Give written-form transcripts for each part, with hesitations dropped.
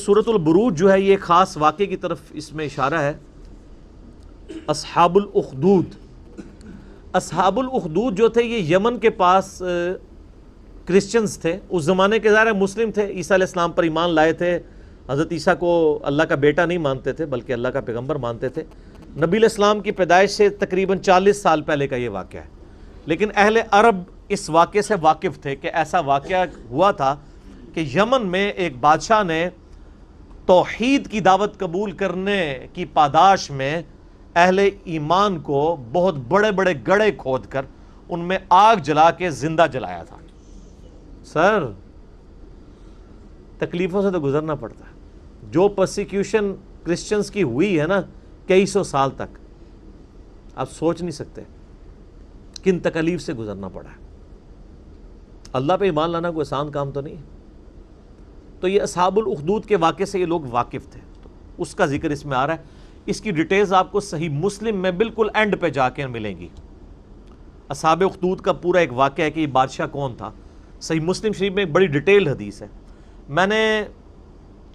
سورۃ البروج جو ہے یہ خاص واقعے کی طرف اس میں اشارہ ہے. اصحاب الاخدود، اصحاب الاخدود جو تھے یہ یمن کے پاس کرسچنز تھے. اس زمانے کے ظاہر مسلم تھے، عیسیٰ علیہ السلام پر ایمان لائے تھے، حضرت عیسیٰ کو اللہ کا بیٹا نہیں مانتے تھے بلکہ اللہ کا پیغمبر مانتے تھے. نبی علیہ السلام کی پیدائش سے تقریباً 40 سال پہلے کا یہ واقعہ ہے. لیکن اہل عرب اس واقعے سے واقف تھے کہ ایسا واقعہ ہوا تھا کہ یمن میں ایک بادشاہ نے توحید کی دعوت قبول کرنے کی پاداش میں اہل ایمان کو بہت بڑے بڑے گڑھے کھود کر ان میں آگ جلا کے زندہ جلایا تھا. سر تکلیفوں سے تو گزرنا پڑتا ہے. جو پرسیکیوشن کرسچنز کی ہوئی ہے نا کئی سو سال تک، آپ سوچ نہیں سکتے کن تکلیف سے گزرنا پڑا ہے. اللہ پہ ایمان لانا کوئی آسان کام تو نہیں ہے. تو یہ اصحاب الاخدود کے واقعے سے یہ لوگ واقف تھے، تو اس کا ذکر اس میں آ رہا ہے. اس کی ڈیٹیلز آپ کو صحیح مسلم میں بالکل اینڈ پہ جا کے ملیں گی. اصحاب اخدود کا پورا ایک واقعہ ہے کہ یہ بادشاہ کون تھا. صحیح مسلم شریف میں ایک بڑی ڈیٹیل حدیث ہے. میں نے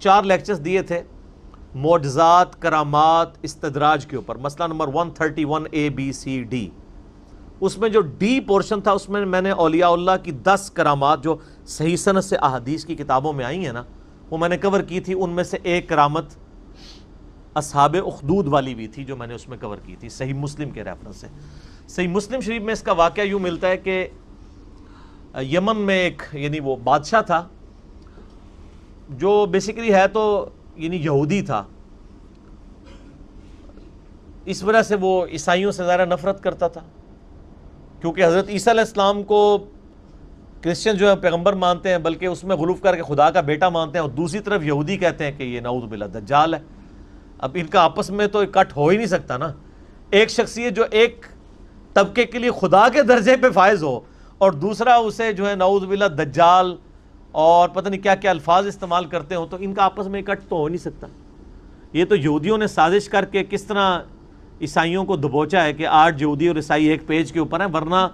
4 لیکچرز دیے تھے معجزات، کرامات، استدراج کے اوپر، مسئلہ number 131 A B C D. اس میں جو ڈی پورشن تھا اس میں نے اولیاء اللہ کی 10 کرامات جو صحیح سند سے احادیث کی کتابوں میں آئی ہیں نا وہ میں نے کور کی تھی. ان میں سے ایک کرامت اصحاب اخدود والی بھی تھی جو میں نے اس میں کور کی تھی صحیح مسلم کے ریفرنس سے. صحیح مسلم شریف میں اس کا واقعہ یوں ملتا ہے کہ یمن میں ایک یعنی وہ بادشاہ تھا جو بیسیکلی ہے تو یعنی یہودی تھا. اس وجہ سے وہ عیسائیوں سے زیادہ نفرت کرتا تھا کیونکہ حضرت عیسیٰ علیہ السلام کو کرسچن جو ہے پیغمبر مانتے ہیں بلکہ اس میں غلوف کر کے خدا کا بیٹا مانتے ہیں، اور دوسری طرف یہودی کہتے ہیں کہ یہ نعوذ باللہ دجال ہے. اب ان کا آپس میں تو کٹ ہو ہی نہیں سکتا نا. ایک شخصیت جو ایک طبقے کے لیے خدا کے درجے پہ فائز ہو اور دوسرا اسے جو ہے نعوذ باللہ دجال اور پتہ نہیں کیا کیا الفاظ استعمال کرتے ہوں، تو ان کا آپس میں کٹ تو ہو نہیں سکتا. یہ تو یہودیوں نے سازش کر کے کس طرح عیسائیوں کو دبوچا ہے کہ آج یہودی اور عیسائی ایک پیج کے اوپر ہیں، ورنہ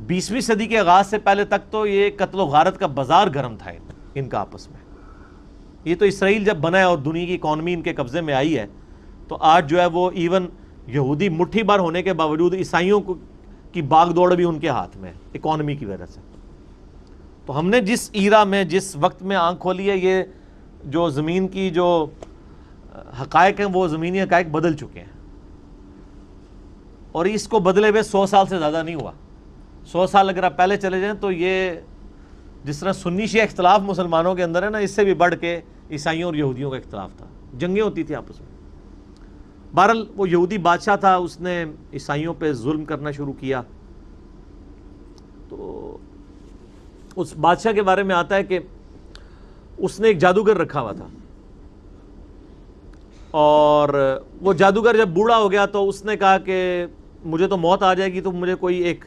20ویں صدی کے آغاز سے پہلے تک تو یہ قتل و غارت کا بازار گرم تھا ان کا آپس میں. یہ تو اسرائیل جب بنا ہے اور دنیا کی اکانومی ان کے قبضے میں آئی ہے تو آج جو ہے وہ ایون یہودی مٹھی بھر ہونے کے باوجود عیسائیوں کی باغ دوڑ بھی ان کے ہاتھ میں ہے اکانومی کی وجہ سے. تو ہم نے جس ایرا میں جس وقت میں آنکھ کھولی ہے، یہ جو زمین کی جو حقائق ہیں وہ زمینی حقائق بدل چکے ہیں، اور اس کو بدلے ہوئے 100 سال سے زیادہ نہیں ہوا. 100 سال اگر آپ پہلے چلے جائیں تو یہ جس طرح سنی شیعہ اختلاف مسلمانوں کے اندر ہے نا، اس سے بھی بڑھ کے عیسائیوں اور یہودیوں کا اختلاف تھا، جنگیں ہوتی تھی آپس میں. بہرحال وہ یہودی بادشاہ تھا، اس نے عیسائیوں پہ ظلم کرنا شروع کیا. تو اس بادشاہ کے بارے میں آتا ہے کہ اس نے ایک جادوگر رکھا ہوا تھا، اور وہ جادوگر جب بوڑھا ہو گیا تو اس نے کہا کہ مجھے تو موت آ جائے گی، تو مجھے کوئی ایک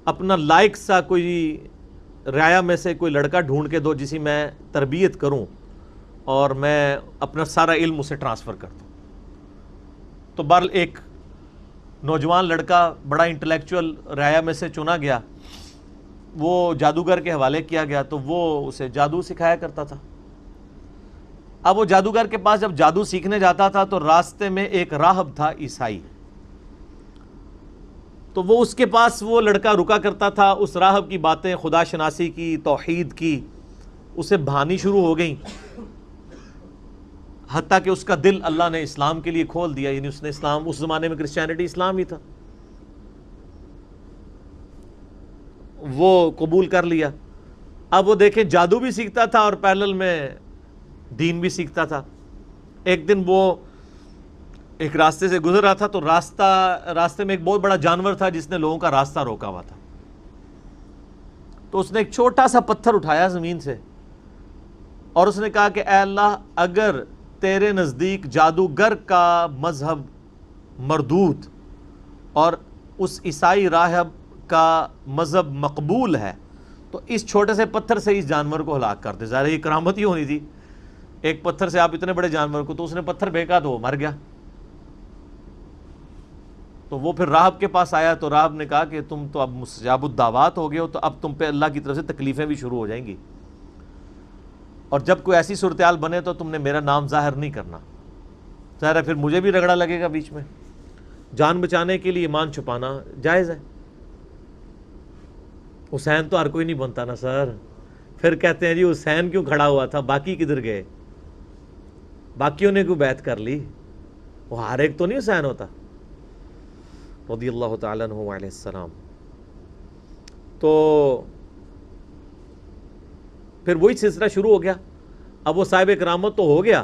اپنا لائق سا کوئی رعایا میں سے کوئی لڑکا ڈھونڈ کے دو جسے میں تربیت کروں اور میں اپنا سارا علم اسے ٹرانسفر کر دوں. تو بہرحال ایک نوجوان لڑکا بڑا انٹلیکچوئل رعایا میں سے چنا گیا، وہ جادوگر کے حوالے کیا گیا، تو وہ اسے جادو سکھایا کرتا تھا. اب وہ جادوگر کے پاس جب جادو سیکھنے جاتا تھا تو راستے میں ایک راہب تھا عیسائی، تو وہ اس کے پاس وہ لڑکا رکا کرتا تھا. اس راہب کی باتیں خدا شناسی کی، توحید کی اسے بھانی شروع ہو گئیں، حتیٰ کہ اس کا دل اللہ نے اسلام کے لیے کھول دیا. یعنی اس نے اسلام، اس زمانے میں کرسچینٹی اسلام ہی تھا، وہ قبول کر لیا. اب وہ دیکھیں جادو بھی سیکھتا تھا اور پیرلل میں دین بھی سیکھتا تھا. ایک دن وہ ایک راستے سے گزر رہا تھا تو راستے میں ایک بہت بڑا جانور تھا جس نے لوگوں کا راستہ روکا ہوا تھا. تو اس نے ایک چھوٹا سا پتھر اٹھایا زمین سے اور اس نے کہا کہ اے اللہ، اگر تیرے نزدیک جادوگر کا مذہب مردود اور اس عیسائی راہب کا مذہب مقبول ہے تو اس چھوٹے سے پتھر سے اس جانور کو ہلاک کر دے. ظاہر یہ کرامت ہی ہونی تھی، ایک پتھر سے آپ اتنے بڑے جانور کو. تو اس نے پتھر پھینکا تو وہ مر گیا. تو وہ پھر راہب کے پاس آیا تو راہب نے کہا کہ تم تو اب مستجاب الدعوات ہو گئے ہو، تو اب تم پہ اللہ کی طرف سے تکلیفیں بھی شروع ہو جائیں گی. اور جب کوئی ایسی صورتحال بنے تو تم نے میرا نام ظاہر نہیں کرنا. ظاہر ہے پھر مجھے بھی رگڑا لگے گا بیچ میں. جان بچانے کے لیے ایمان چھپانا جائز ہے. حسین تو ہر کوئی نہیں بنتا نا سر. پھر کہتے ہیں جی حسین کیوں کھڑا ہوا تھا, باقی کدھر گئے؟ باقیوں نے کیوں بیعت کر لی؟ وہ ہر ایک تو نہیں حسین ہوتا رضی اللہ تعالیٰ عنہ علیہ السلام. تو پھر وہی سلسلہ شروع ہو گیا. اب وہ صاحب کرامت تو ہو گیا,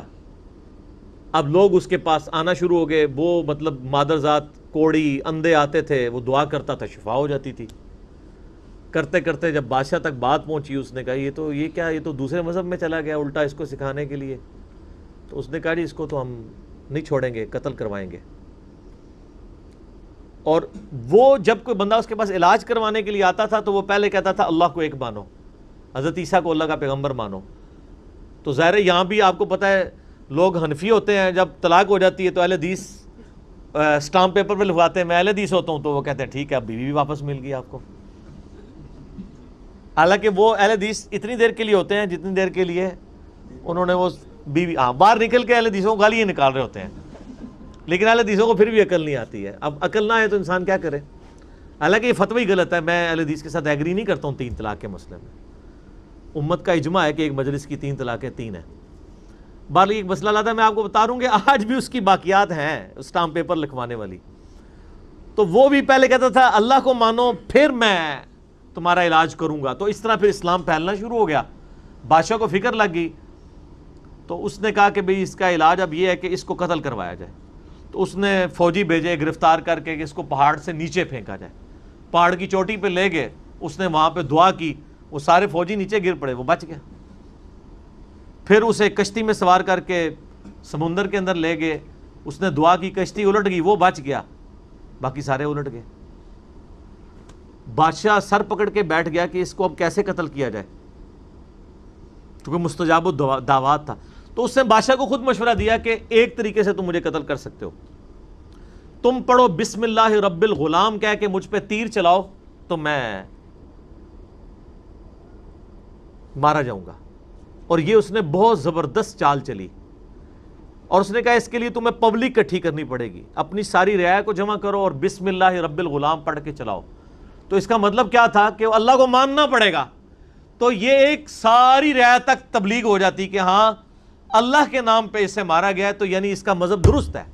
اب لوگ اس کے پاس آنا شروع ہو گئے. وہ مطلب مادرزاد کوڑی اندھے آتے تھے, وہ دعا کرتا تھا, شفا ہو جاتی تھی. کرتے کرتے جب بادشاہ تک بات پہنچی, اس نے کہا یہ تو دوسرے مذہب میں چلا گیا الٹا اس کو سکھانے کے لیے. تو اس نے کہا جی اس کو تو ہم نہیں چھوڑیں گے, قتل کروائیں گے. اور وہ جب کوئی بندہ اس کے پاس علاج کروانے کے لیے آتا تھا تو وہ پہلے کہتا تھا اللہ کو ایک مانو, حضرت عیسیٰ کو اللہ کا پیغمبر مانو. تو ظاہر ہے یہاں بھی آپ کو پتہ ہے لوگ حنفی ہوتے ہیں, جب طلاق ہو جاتی ہے تو اہل حدیث اسٹامپ پیپر پہ لکھواتے ہیں میں اہل حدیث ہوتا ہوں, تو وہ کہتے ہیں ٹھیک ہے اب بیوی بھی واپس مل گئی آپ کو. حالانکہ وہ اہل حدیث اتنی دیر کے لیے ہوتے ہیں جتنی دیر کے لیے انہوں نے وہ بیوی باہر نکل کے اہل حدیثوں کو گالیاں نکال رہے ہوتے ہیں, لیکن اہل حدیثوں کو پھر بھی عقل نہیں آتی ہے. اب عقل نہ ہے تو انسان کیا کرے. حالانکہ یہ فتوی غلط ہے, میں اہل حدیث کے ساتھ ایگری نہیں کرتا ہوں 3 طلاق کے مسئلے میں. امت کا اجماع ہے کہ ایک مجلس کی 3 طلاقیں 3 ہیں. بہرحال ایک مسئلہ لاتا ہے, میں آپ کو بتا رہوں کہ آج بھی اس کی باقیات ہیں اسٹامپ پیپر لکھوانے والی. تو وہ بھی پہلے کہتا تھا اللہ کو مانو پھر میں تمہارا علاج کروں گا. تو اس طرح پھر اسلام پھیلنا شروع ہو گیا. بادشاہ کو فکر لگ گئی, تو اس نے کہا کہ بھئی اس کا علاج اب یہ ہے کہ اس کو قتل کروایا جائے. تو اس نے فوجی بھیجے گرفتار کر کے کہ اس کو پہاڑ سے نیچے پھینکا جائے. پہاڑ کی چوٹی پہ لے گئے, اس نے وہاں پہ دعا کی, وہ سارے فوجی نیچے گر پڑے, وہ بچ گیا. پھر اسے کشتی میں سوار کر کے سمندر کے اندر لے گئے, اس نے دعا کی, کشتی الٹ گئی, وہ بچ گیا, باقی سارے الٹ گئے. بادشاہ سر پکڑ کے بیٹھ گیا کہ اس کو اب کیسے قتل کیا جائے, کیونکہ مستجاب الدعوات تھا. تو اس نے بادشاہ کو خود مشورہ دیا کہ ایک طریقے سے تم مجھے قتل کر سکتے ہو, تم پڑھو بسم اللہ رب الغلام کہہ کے مجھ پہ تیر چلاؤ تو میں مارا جاؤں گا. اور یہ اس نے بہت زبردست چال چلی, اور اس نے کہا اس کے لیے تمہیں پبلک اکٹھی کرنی پڑے گی, اپنی ساری رعایا کو جمع کرو اور بسم اللہ رب الغلام پڑھ کے چلاؤ. تو اس کا مطلب کیا تھا کہ اللہ کو ماننا پڑے گا. تو یہ ایک ساری رعایا تک تبلیغ ہو جاتی کہ ہاں اللہ کے نام پہ اسے مارا گیا ہے, تو یعنی اس کا مذہب درست ہے.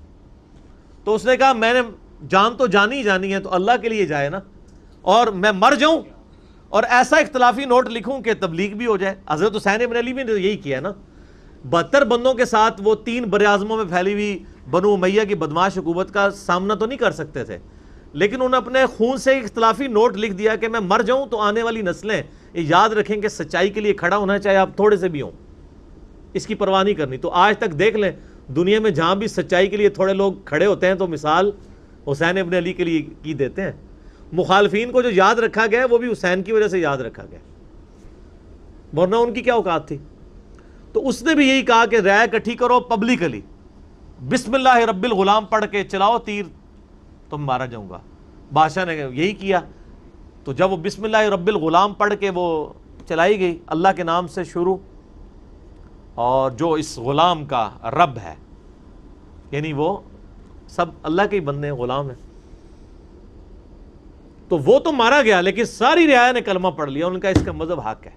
تو اس نے کہا میں نے جان تو جانی ہی جانی ہے, تو اللہ کے لیے جائے نا, اور میں مر جاؤں اور ایسا اختلافی نوٹ لکھوں کہ تبلیغ بھی ہو جائے. حضرت حسین ابن علی بھی نے یہی کیا نا, 72 بندوں کے ساتھ وہ 3 براعظموں میں پھیلی ہوئی بنو امیہ کی بدماش حکومت کا سامنا تو نہیں کر سکتے تھے, لیکن انہوں نے اپنے خون سے ایک اختلافی نوٹ لکھ دیا کہ میں مر جاؤں تو آنے والی نسلیں یہ یاد رکھیں کہ سچائی کے لیے کھڑا ہونا چاہے آپ تھوڑے سے بھی ہوں, اس کی پرواہ نہیں کرنی. تو آج تک دیکھ لیں دنیا میں جہاں بھی سچائی کے لیے تھوڑے لوگ کھڑے ہوتے ہیں تو مثال حسین ابن علی کے لیے کی دیتے ہیں. مخالفین کو جو یاد رکھا گیا وہ بھی حسین کی وجہ سے یاد رکھا گیا, ورنہ ان کی کیا اوقات تھی. تو اس نے بھی یہی کہا کہ رائے اکٹھی کرو پبلکلی, بسم اللہ رب الغلام پڑھ کے چلاؤ تیر تو میں مارا جاؤں گا. بادشاہ نے یہی کیا. تو جب وہ بسم اللہ رب الغلام پڑھ کے وہ چلائی گئی اللہ کے نام سے شروع, اور جو اس غلام کا رب ہے یعنی وہ سب اللہ کے ہی بندے ہیں, غلام ہیں, تو وہ تو مارا گیا, لیکن ساری رعایا نے کلمہ پڑھ لیا, ان کا اس کا مذہب حق ہے,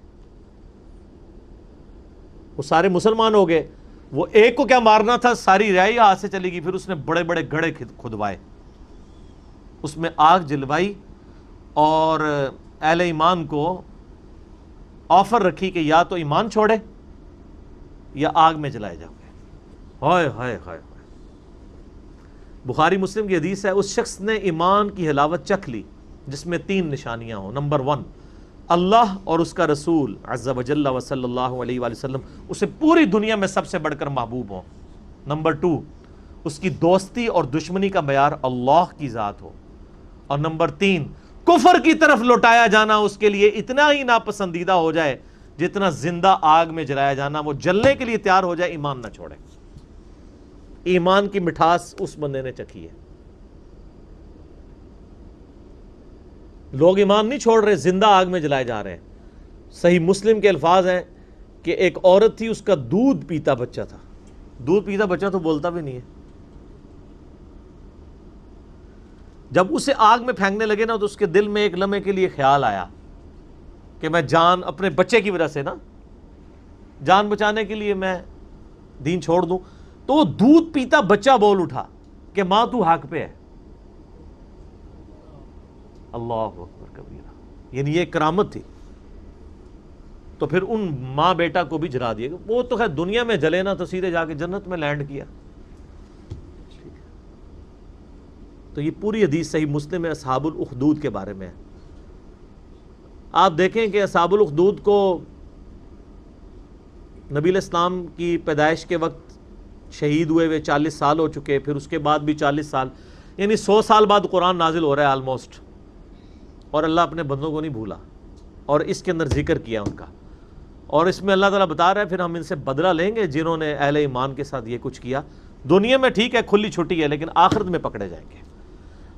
وہ سارے مسلمان ہو گئے. وہ ایک کو کیا مارنا تھا, ساری رعایا ہاتھ سے چلی گئی. پھر اس نے بڑے بڑے گڑھے کھدوائے, اس میں آگ جلوائی, اور اہل ایمان کو آفر رکھی کہ یا تو ایمان چھوڑے یا آگ میں جلائے جاؤ گے. ہائے ہائے ہائے. بخاری مسلم کی حدیث ہے, اس شخص نے ایمان کی حلاوت چکھ لی جس میں 3 نشانیاں ہوں. نمبر 1 اللہ اور اس کا رسول عز و جل و صلی اللہ علیہ وآلہ وسلم اسے پوری دنیا میں سب سے بڑھ کر محبوب ہوں. نمبر 2 اس کی دوستی اور دشمنی کا معیار اللہ کی ذات ہو. اور نمبر 3 کفر کی طرف لوٹایا جانا اس کے لیے اتنا ہی ناپسندیدہ ہو جائے جتنا زندہ آگ میں جلایا جانا, وہ جلنے کے لیے تیار ہو جائے, ایمان نہ چھوڑے. ایمان کی مٹھاس اس بندے نے چکھی ہے. لوگ ایمان نہیں چھوڑ رہے, زندہ آگ میں جلائے جا رہے ہیں. صحیح مسلم کے الفاظ ہیں کہ ایک عورت تھی، اس کا دودھ پیتا بچہ تھا. دودھ پیتا بچہ تو بولتا بھی نہیں ہے. جب اسے آگ میں پھینکنے لگے نا تو اس کے دل میں ایک لمحے کے لیے خیال آیا کہ میں جان اپنے بچے کی وجہ سے نا جان بچانے کے لیے میں دین چھوڑ دوں. تو وہ دودھ پیتا بچہ بول اٹھا کہ ماں تو حق پہ ہے. اللہ اکبر کبیرہ. یعنی یہ کرامت تھی. تو پھر ان ماں بیٹا کو بھی جلا دیا. وہ تو خیر دنیا میں جلے نا تو سیدھے جا کے جنت میں لینڈ کیا. تو یہ پوری حدیث صحیح مسلم میں اصحاب الاخدود کے بارے میں ہے. آپ دیکھیں کہ اصحاب الاخدود کو نبی علیہ السلام کی پیدائش کے وقت شہید ہوئے ہوئے 40 سال ہو چکے, پھر اس کے بعد بھی 40 سال, یعنی 100 سال بعد قرآن نازل ہو رہا ہے آلموسٹ. اور اللہ اپنے بندوں کو نہیں بھولا اور اس کے اندر ذکر کیا ان کا. اور اس میں اللہ تعالیٰ بتا رہا ہے پھر ہم ان سے بدلہ لیں گے جنہوں نے اہل ایمان کے ساتھ یہ کچھ کیا. دنیا میں ٹھیک ہے کھلی چھٹی ہے, لیکن آخرت میں پکڑے جائیں گے.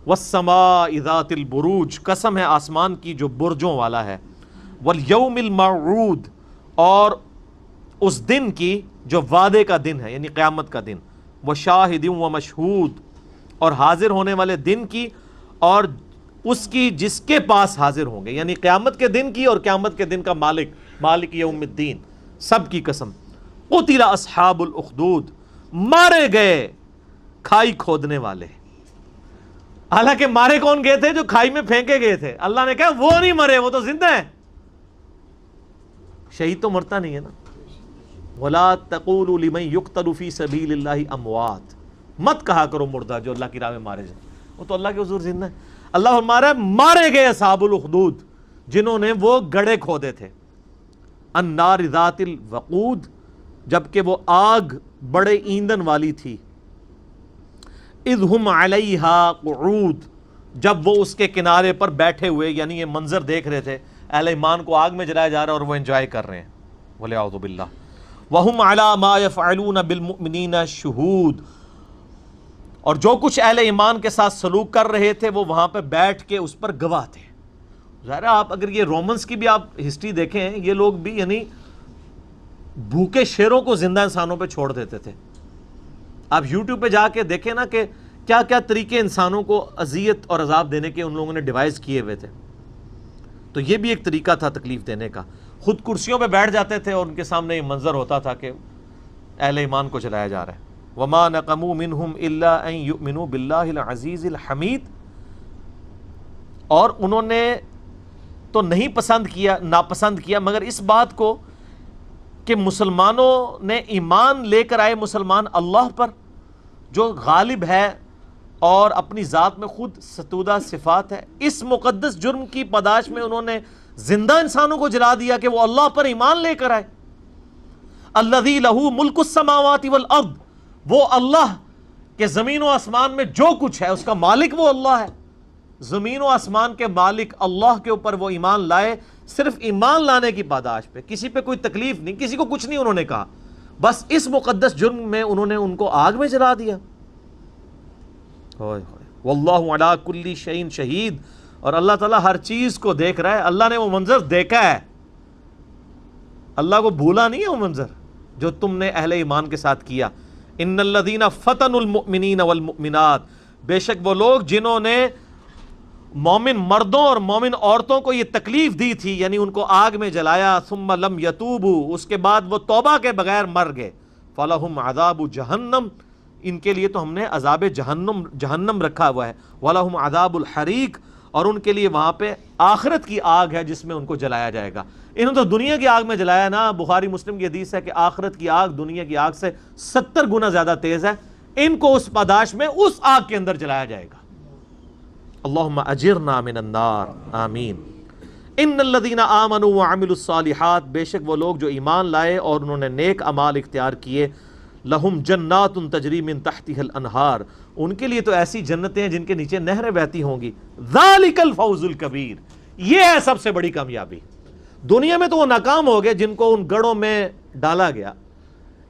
وَالسَّمَاءِ ذَاتِ الْبُرُوجِ, قسم ہے آسمان کی جو برجوں والا ہے. وَالْيَوْمِ الْمَوْعُودِ, اور اس دن کی جو وعدے کا دن ہے یعنی قیامت کا دن. وَشَاهِدٍ وَمَشْهُودٍ, اور حاضر ہونے والے دن کی اور اس کی جس کے پاس حاضر ہوں گے, یعنی قیامت کے دن کی اور قیامت کے دن کا مالک, مالک یوم الدین, سب کی قسم. قُتِلَ أَصْحَابُ الْأُخْدُودِ, مارے گئے کھائی کھودنے والے. حالانکہ مارے کون گئے تھے؟ جو کھائی میں پھینکے گئے تھے. اللہ نے کہا وہ نہیں مرے, وہ تو زندہ ہیں. شہید تو مرتا نہیں ہے نا. وَلَا تَقُولُوا لِمَنْ يُقْتَلُ فِي سَبِيلِ اللَّهِ أَمْوَاتٍ, مت کہا کرو مردہ جو اللہ کی راہ میں مارے جائیں, وہ تو اللہ کے حضور زندہ ہے. اللہ فرمایا مارے گئے اصحاب الاخدود جنہوں نے وہ گڑھے کھودے تھے. النار ذات الوقود, جبکہ وہ آگ بڑے ایندھن والی تھی. اذ ہم علیہا قعود, جب وہ اس کے کنارے پر بیٹھے ہوئے, یعنی یہ منظر دیکھ رہے تھے اہل ایمان کو آگ میں جلایا جا رہا ہے اور وہ انجوائے کر رہے ہیں. وَلِعَوْذُ بِاللَّهِ. وَهُمْ عَلَى مَا يَفْعَلُونَ بِالْمُؤْمِنِينَ شُهُودٌ, اور جو کچھ اہل ایمان کے ساتھ سلوک کر رہے تھے وہ وہاں پہ بیٹھ کے اس پر گواہ تھے. ظاہر ہے آپ اگر یہ رومنس کی بھی آپ ہسٹری دیکھیں, یہ لوگ بھی یعنی بھوکے شیروں کو زندہ انسانوں پہ چھوڑ دیتے تھے. آپ یوٹیوب پہ جا کے دیکھیں نا کہ کیا کیا طریقے انسانوں کو اذیت اور عذاب دینے کے ان لوگوں نے ڈیوائز کیے ہوئے تھے. تو یہ بھی ایک طریقہ تھا تکلیف دینے کا. خود کرسیوں پہ بیٹھ جاتے تھے اور ان کے سامنے یہ منظر ہوتا تھا کہ اہل ایمان کو جلایا جا رہا ہے. وَمَا نَقَمُوا مِنْهُمْ إِلَّا أَن يُؤْمِنُوا بِاللَّهِ الْعَزِيزِ الْحَمِيدِ, اور انہوں نے تو نہیں ناپسند کیا مگر اس بات کو کہ مسلمانوں نے ایمان لے کر آئے مسلمان اللہ پر جو غالب ہے اور اپنی ذات میں خود ستودہ صفات ہے. اس مقدس جرم کی پاداش میں انہوں نے زندہ انسانوں کو جلا دیا کہ وہ اللہ پر ایمان لے کر آئے. الذی لہ ملک السماوات والارض, وہ اللہ کہ زمین و آسمان میں جو کچھ ہے اس کا مالک وہ اللہ ہے. زمین و آسمان کے مالک اللہ کے اوپر وہ ایمان لائے, صرف ایمان لانے کی پاداش پہ, کسی پہ کوئی تکلیف نہیں, کسی کو کچھ نہیں انہوں نے کہا, بس اس مقدس جرم میں انہوں نے ان کو آگ میں جلا دیا. واللہ علی کل شیء شہید, اور اللہ تعالیٰ ہر چیز کو دیکھ رہا ہے. اللہ نے وہ منظر دیکھا ہے, اللہ کو بھولا نہیں ہے وہ منظر جو تم نے اہل ایمان کے ساتھ کیا. ان الذین فتنوا المؤمنین والمؤمنات, بے شک وہ لوگ جنہوں نے مومن مردوں اور مومن عورتوں کو یہ تکلیف دی تھی, یعنی ان کو آگ میں جلایا. ثم لم یتوبوا, اس کے بعد وہ توبہ کے بغیر مر گئے. فلہم عذاب جہنم, ان کے لیے تو ہم نے عذاب جہنم رکھا ہوا ہے. ولہم عذاب الحریق, اور ان کے لیے وہاں پہ آخرت کی آگ ہے جس میں ان کو جلایا جائے گا. انہوں نے تو دنیا کی آگ میں جلایا نا. بخاری مسلم کی حدیث ہے کہ آخرت کی آگ دنیا کی آگ سے 70 گنا زیادہ تیز ہے. ان کو اس پاداش میں اس آگ کے اندر جلایا جائے گا. اللہم اجرنا من النار, آمین. ان الذین آمنوا وعملوا الصالحات, بے شک وہ لوگ جو ایمان لائے اور انہوں نے نیک اعمال اختیار کیے. لہم جنات تجری من تحتها الانہار, ان کے لیے تو ایسی جنتیں ہیں جن کے نیچے نہریں بہتی ہوں گی. ذالک الفوز الکبیر, یہ ہے سب سے بڑی کامیابی. دنیا میں تو وہ ناکام ہو گئے جن کو ان گڑھوں میں ڈالا گیا.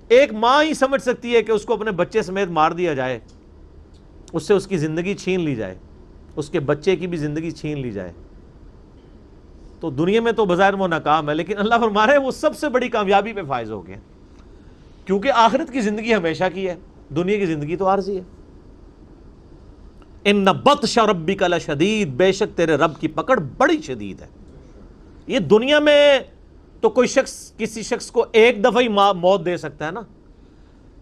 ایک ماں ہی سمجھ سکتی ہے کہ اس کو اپنے بچے سمیت مار دیا جائے, اس سے اس کی زندگی چھین لی جائے, اس کے بچے کی بھی زندگی چھین لی جائے. تو دنیا میں تو بظاہر وہ ناکام ہے، لیکن اللہ فرما رہے ہیں وہ سب سے بڑی کامیابی پہ فائز ہو گئے، کیونکہ آخرت کی زندگی ہمیشہ کی ہے، دنیا کی زندگی تو عارضی ہے۔ ان بطش ربک لشدید، بے شک تیرے رب کی پکڑ بڑی شدید ہے۔ یہ دنیا میں تو کوئی شخص کسی شخص کو ایک دفعہ ہی موت دے سکتا ہے نا،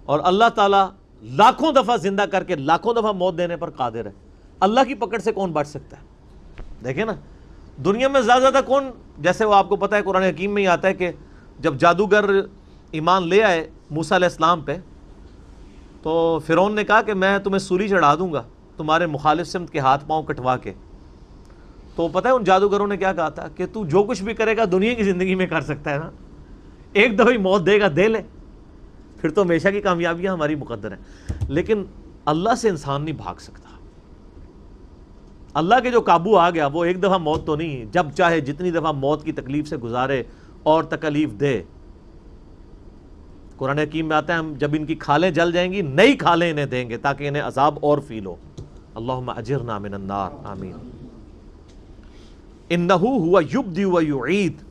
اور اللہ تعالیٰ لاکھوں دفعہ زندہ کر کے لاکھوں دفعہ موت دینے پر قادر ہے۔ اللہ کی پکڑ سے کون بچ سکتا ہے؟ دیکھیں نا، دنیا میں زیادہ کون، جیسے وہ آپ کو پتہ ہے قرآن حکیم میں ہی آتا ہے کہ جب جادوگر ایمان لے آئے موسیٰ علیہ السلام پہ، تو فرعون نے کہا کہ میں تمہیں سولی چڑھا دوں گا تمہارے مخالف سمت کے ہاتھ پاؤں کٹوا کے۔ تو پتہ ہے ان جادوگروں نے کیا کہا تھا کہ تو جو کچھ بھی کرے گا دنیا کی زندگی میں کر سکتا ہے نا، ایک دفعہ ہی موت دے گا، دے لے، پھر تو ہمیشہ کی کامیابیاں ہماری مقدر ہیں۔ لیکن اللہ سے انسان نہیں بھاگ سکتا، اللہ کے جو قابو آ گیا وہ ایک دفعہ موت تو نہیں، جب چاہے جتنی دفعہ موت کی تکلیف سے گزارے اور تکلیف دے۔ قرآن حکیم میں آتا ہے ہم جب ان کی کھالیں جل جائیں گی نئی کھالیں انہیں دیں گے تاکہ انہیں عذاب اور فیل ہو۔ اللہم اجرنا من النار، آمین۔ انہ ہوا یبدی و یعید،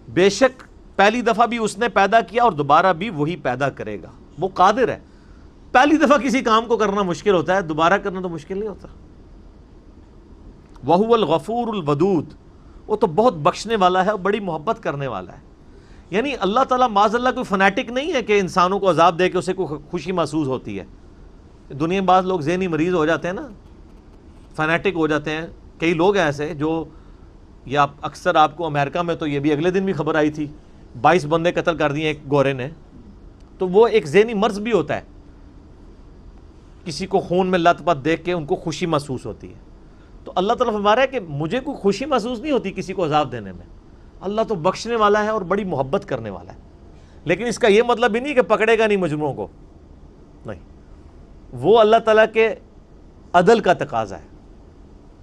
بے شک پہلی دفعہ بھی اس نے پیدا کیا اور دوبارہ بھی وہی پیدا کرے گا، وہ قادر ہے۔ پہلی دفعہ کسی کام کو کرنا مشکل ہوتا ہے، دوبارہ کرنا تو مشکل نہیں ہوتا۔ وَهُوَ الْغَفُورُ الْوَدُودُ، وہ تو بہت بخشنے والا ہے اور بڑی محبت کرنے والا ہے۔ یعنی اللہ تعالیٰ معاذ اللہ کوئی فنیٹک نہیں ہے کہ انسانوں کو عذاب دے کے اسے کوئی خوشی محسوس ہوتی ہے۔ دنیا میں بعض لوگ ذہنی مریض ہو جاتے ہیں نا، فنیٹک ہو جاتے ہیں، کئی لوگ ہیں ایسے جو، یا اکثر آپ کو امریکہ میں تو یہ بھی اگلے دن بھی خبر آئی تھی، 22 بندے قتل کر دیے ایک گورے نے، تو وہ ایک ذہنی مرض بھی ہوتا ہے، کسی کو خون میں لت پت دیکھ کے ان کو خوشی محسوس ہوتی ہے۔ تو اللہ تعالیٰ فرما رہا ہے کہ مجھے کوئی خوشی محسوس نہیں ہوتی کسی کو عذاب دینے میں، اللہ تو بخشنے والا ہے اور بڑی محبت کرنے والا ہے۔ لیکن اس کا یہ مطلب بھی نہیں کہ پکڑے گا نہیں مجرموں کو، نہیں، وہ اللہ تعالیٰ کے عدل کا تقاضا ہے،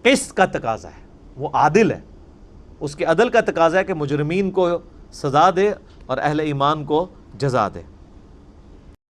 قسط کا تقاضا ہے، وہ عادل ہے، اس کے عدل کا تقاضا ہے کہ مجرمین کو سزا دے اور اہل ایمان کو جزا دے۔